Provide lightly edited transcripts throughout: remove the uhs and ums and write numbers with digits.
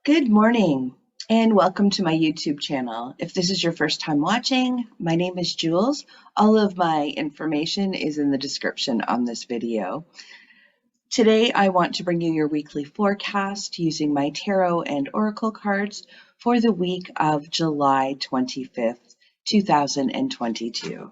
Good morning and welcome to my YouTube channel. If this is your first time watching, my name is Jewelz. All of my information is in the description on this video. Today I want to bring you your weekly forecast using my tarot and oracle cards for the week of July 25th, 2022.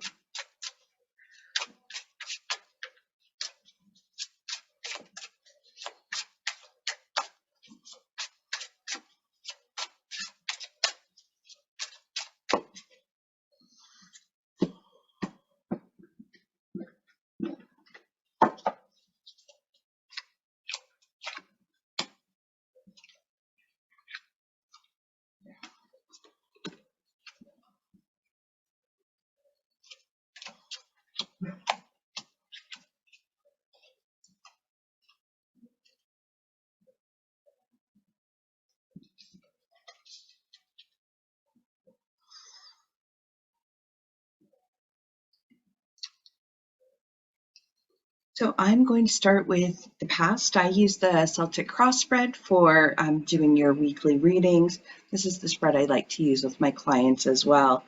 So I'm going to start with the past. I use the Celtic cross spread for doing your weekly readings. This is the spread I like to use with my clients as well.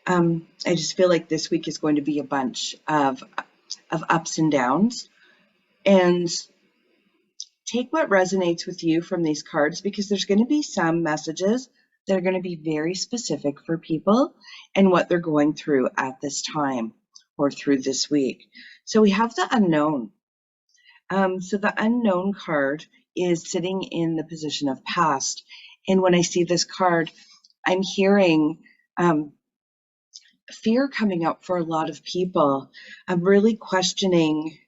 I just feel like this week is going to be a bunch of ups and downs. And take what resonates with you from these cards, because there's going to be some messages that are going to be very specific for people and what they're going through at this time or through this week. So we have the unknown. So the unknown card is sitting in the position of past. And when I see this card, I'm hearing fear coming up for a lot of people. I'm really questioning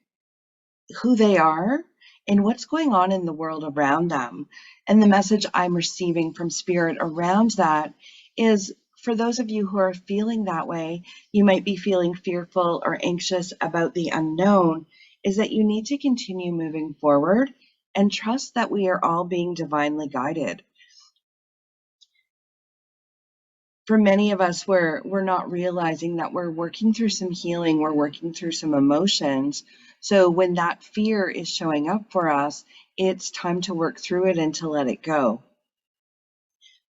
who they are and what's going on in the world around them. And the message I'm receiving from Spirit around that is, for those of you who are feeling that way, you might be feeling fearful or anxious about the unknown, is that you need to continue moving forward and trust that we are all being divinely guided. For many of us, we're not realizing that we're working through some healing, we're working through some emotions. So when that fear is showing up for us, it's time to work through it and to let it go.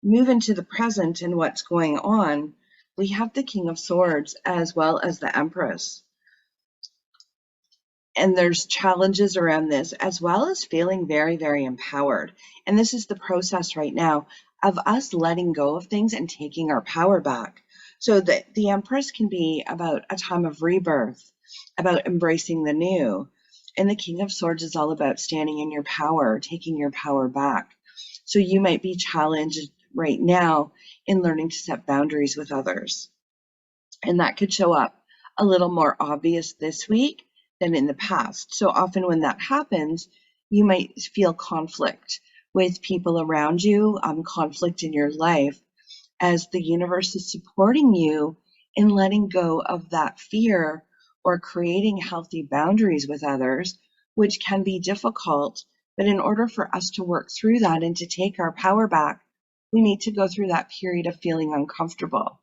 Move into the present and what's going on. We have the King of Swords as well as the Empress. And there's challenges around this, as well as feeling very, very empowered. And this is the process right now of us letting go of things and taking our power back. So the Empress can be about a time of rebirth, about embracing the new. And the King of Swords is all about standing in your power, taking your power back. So you might be challenged right now in learning to set boundaries with others. And that could show up a little more obvious this week than in the past. So often when that happens, you might feel conflict with people around you, conflict in your life, as the universe is supporting you in letting go of that fear or creating healthy boundaries with others, which can be difficult. But in order for us to work through that and to take our power back, we need to go through that period of feeling uncomfortable.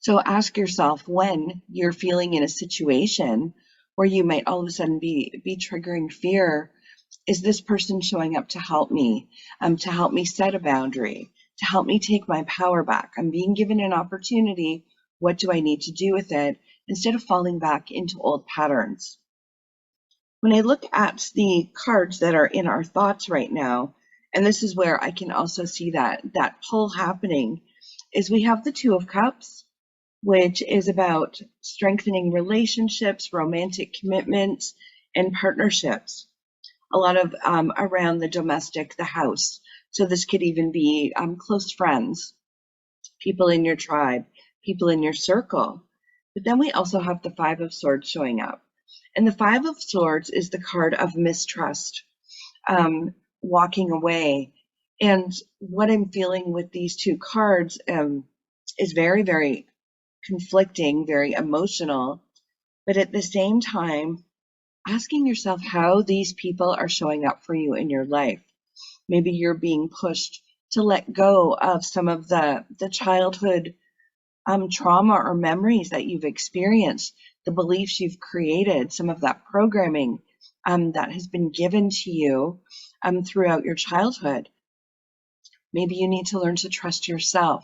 So ask yourself, when you're feeling in a situation where you might all of a sudden be triggering fear, is this person showing up to help me set a boundary, to help me take my power back? I'm being given an opportunity. What do I need to do with it, instead of falling back into old patterns? When I look at the cards that are in our thoughts right now, and this is where I can also see that pull happening, is we have the Two of Cups, which is about strengthening relationships, romantic commitments, and partnerships. A lot of around the domestic, the house. So this could even be close friends, people in your tribe, people in your circle. But then we also have the Five of Swords showing up. And the Five of Swords is the card of mistrust, walking away. And what I'm feeling with these two cards is very, very conflicting, very emotional, but at the same time, asking yourself how these people are showing up for you in your life. Maybe you're being pushed to let go of some of the childhood trauma or memories that you've experienced, the beliefs you've created, some of that programming that has been given to you throughout your childhood. Maybe you need to learn to trust yourself.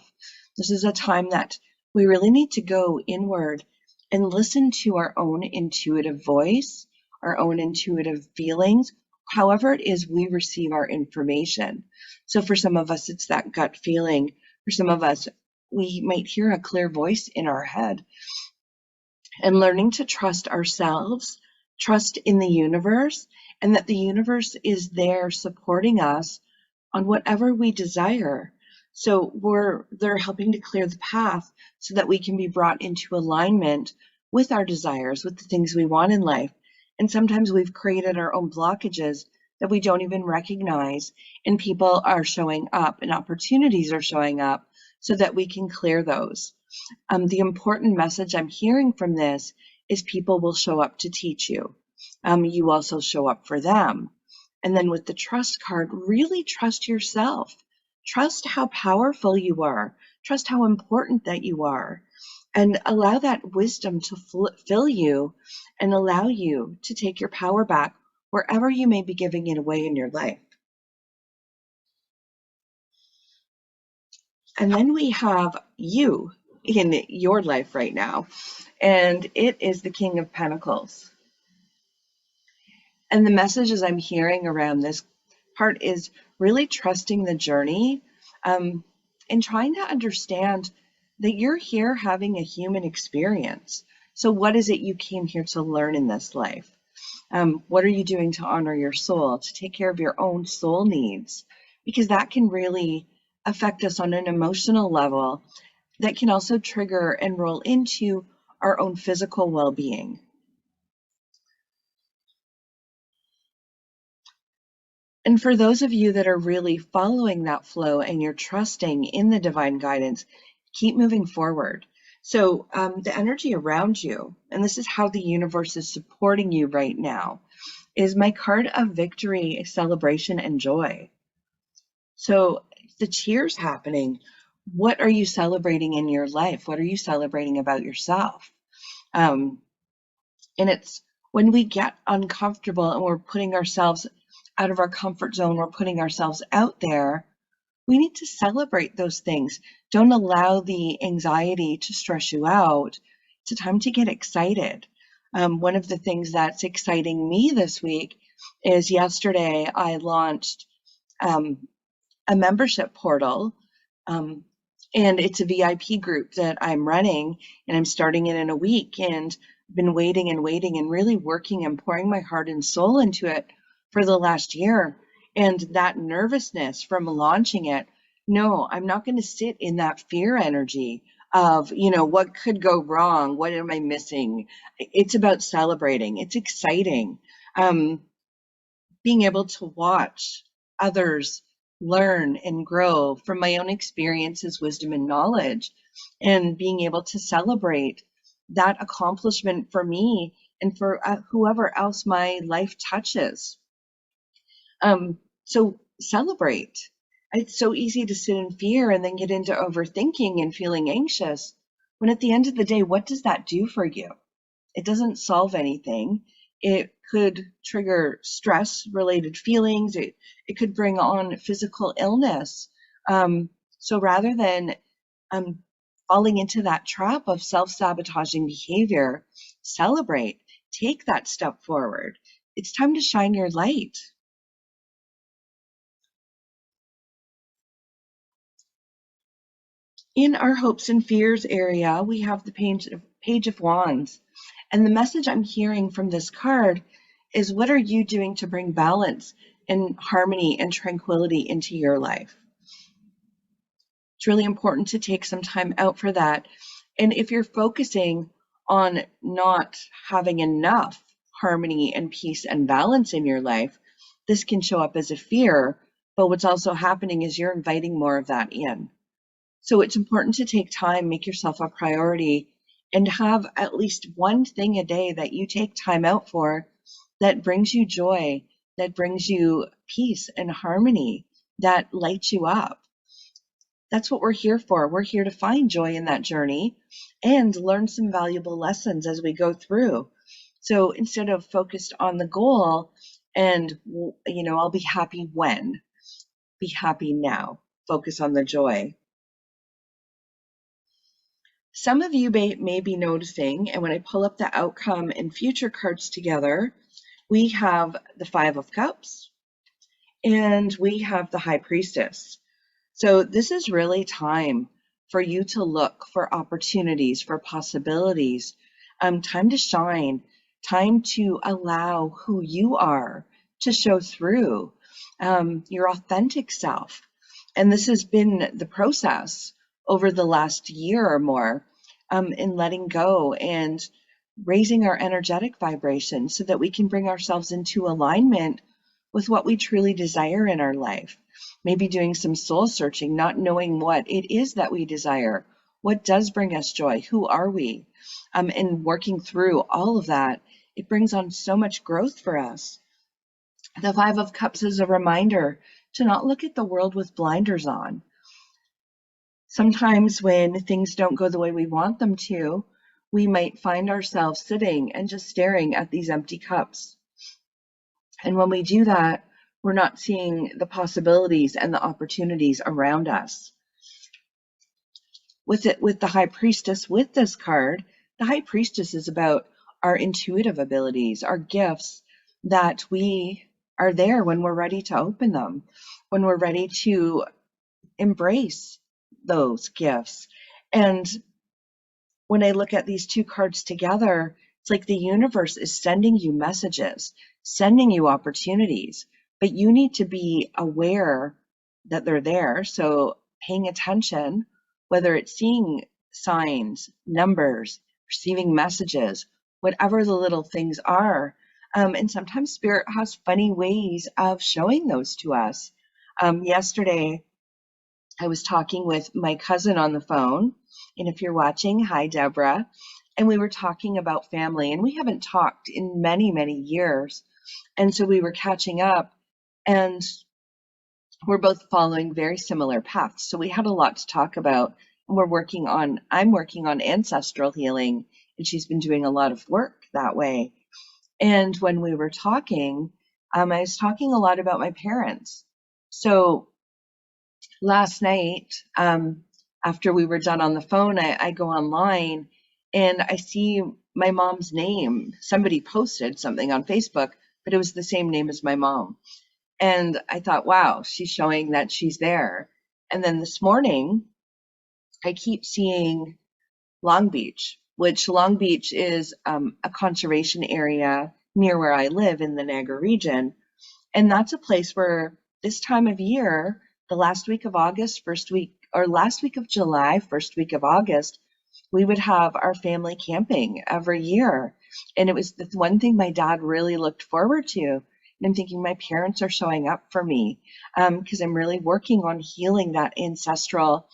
This is a time that we really need to go inward and listen to our own intuitive voice, our own intuitive feelings, however it is we receive our information. So for some of us, it's that gut feeling. For some of us, we might hear a clear voice in our head. And learning to trust ourselves, trust in the universe, and that the universe is there supporting us on whatever we desire. So they're helping to clear the path so that we can be brought into alignment with our desires, with the things we want in life. And sometimes we've created our own blockages that we don't even recognize, and people are showing up and opportunities are showing up so that we can clear those. The important message I'm hearing from this is people will show up to teach you. You also show up for them. And then with the trust card, really trust yourself. Trust how powerful you are. Trust how important that you are. And allow that wisdom to fill you and allow you to take your power back wherever you may be giving it away in your life. And then we have you in your life right now, and it is the King of Pentacles. And the messages I'm hearing around this part is really trusting the journey, and trying to understand that you're here having a human experience. So what is it you came here to learn in this life? What are you doing to honor your soul, to take care of your own soul needs? Because that can really affect us on an emotional level that can also trigger and roll into our own physical well-being. And for those of you that are really following that flow and you're trusting in the divine guidance, keep moving forward. So the energy around you, and this is how the universe is supporting you right now, is my card of victory, celebration, and joy. So the cheers happening. What are you celebrating in your life? What are you celebrating about yourself? And it's when we get uncomfortable and we're putting ourselves out of our comfort zone, we're putting ourselves out there, we need to celebrate those things. Don't allow the anxiety to stress you out. It's a time to get excited. One of the things that's exciting me this week is yesterday I launched a membership portal, and it's a VIP group that I'm running, and I'm starting it in a week, and I've been waiting and really working and pouring my heart and soul into it for the last year. And that nervousness from launching it, no, I'm not going to sit in that fear energy of, what could go wrong? What am I missing? It's about celebrating. It's exciting. Being able to watch others learn and grow from my own experiences, wisdom, and knowledge, and being able to celebrate that accomplishment for me and for whoever else my life touches. So celebrate. It's so easy to sit in fear and then get into overthinking and feeling anxious, when at the end of the day, what does that do for you? It doesn't solve anything. It could trigger stress-related feelings. It could bring on physical illness. So rather than falling into that trap of self-sabotaging behavior, celebrate. Take that step forward. It's time to shine your light. In our hopes and fears area, we have the Page of Wands. And the message I'm hearing from this card is, what are you doing to bring balance and harmony and tranquility into your life? It's really important to take some time out for that. And if you're focusing on not having enough harmony and peace and balance in your life, this can show up as a fear. But what's also happening is you're inviting more of that in. So it's important to take time, make yourself a priority, and have at least one thing a day that you take time out for that brings you joy, that brings you peace and harmony, that lights you up. That's what we're here for. We're here to find joy in that journey and learn some valuable lessons as we go through. So instead of focused on the goal and, I'll be happy when, be happy now. focus on the joy. Some of you may be noticing, and when I pull up the outcome and future cards together, we have the Five of Cups and we have the High Priestess. So this is really time for you to look for opportunities, for possibilities, time to shine, time to allow who you are to show through, your authentic self. And this has been the process over the last year or more, in letting go and raising our energetic vibration so that we can bring ourselves into alignment with what we truly desire in our life. Maybe doing some soul searching, not knowing what it is that we desire. What does bring us joy? Who are we? And working through all of that, it brings on so much growth for us. The Five of Cups is a reminder to not look at the world with blinders on. Sometimes when things don't go the way we want them to, we might find ourselves sitting and just staring at these empty cups. And when we do that, we're not seeing the possibilities and the opportunities around us. With the High Priestess, with this card, the High Priestess is about our intuitive abilities, our gifts, that we are there when we're ready to open them, when we're ready to embrace those gifts. And when I look at these two cards together, it's like the universe is sending you messages, sending you opportunities, but you need to be aware that they're there. So paying attention, whether it's seeing signs, numbers, receiving messages, whatever the little things are. And sometimes Spirit has funny ways of showing those to us. Yesterday, I was talking with my cousin on the phone, and if you're watching, hi, Deborah. And we were talking about family, and we haven't talked in many, many years. And so we were catching up, and we're both following very similar paths. So we had a lot to talk about, and I'm working on ancestral healing, and she's been doing a lot of work that way. And when we were talking, I was talking a lot about my parents. So last night, after we were done on the phone, I go online and I see my mom's name. Somebody posted something on Facebook, but it was the same name as my mom. And I thought, wow, she's showing that she's there. And then this morning, I keep seeing Long Beach, which Long Beach is a conservation area near where I live in the Niagara region. And that's a place where this time of year, the last week of August, last week of July, first week of August, we would have our family camping every year. And it was the one thing my dad really looked forward to. And I'm thinking my parents are showing up for me, because I'm really working on healing that ancestral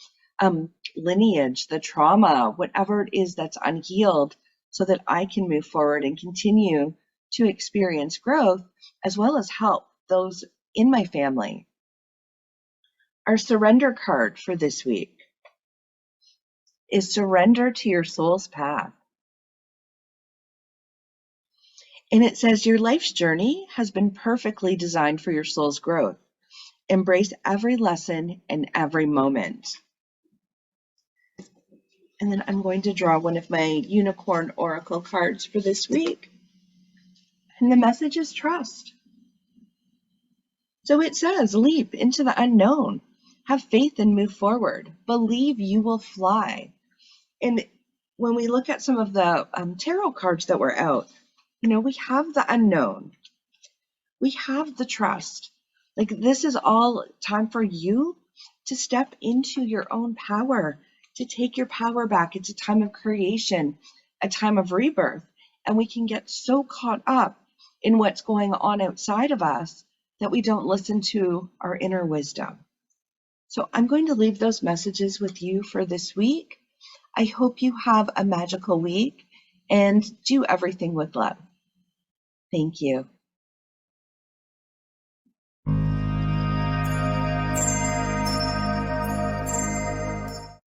lineage, the trauma, whatever it is that's unhealed, so that I can move forward and continue to experience growth as well as help those in my family. Our surrender card for this week is surrender to your soul's path. And it says your life's journey has been perfectly designed for your soul's growth. Embrace every lesson and every moment. And then I'm going to draw one of my unicorn oracle cards for this week. And the message is trust. So it says, leap into the unknown. Have faith and move forward. Believe you will fly. And when we look at some of the tarot cards that were out, we have the unknown. We have the trust. Like, this is all time for you to step into your own power, to take your power back. It's a time of creation, a time of rebirth. And we can get so caught up in what's going on outside of us that we don't listen to our inner wisdom. So I'm going to leave those messages with you for this week. I hope you have a magical week and do everything with love. Thank you.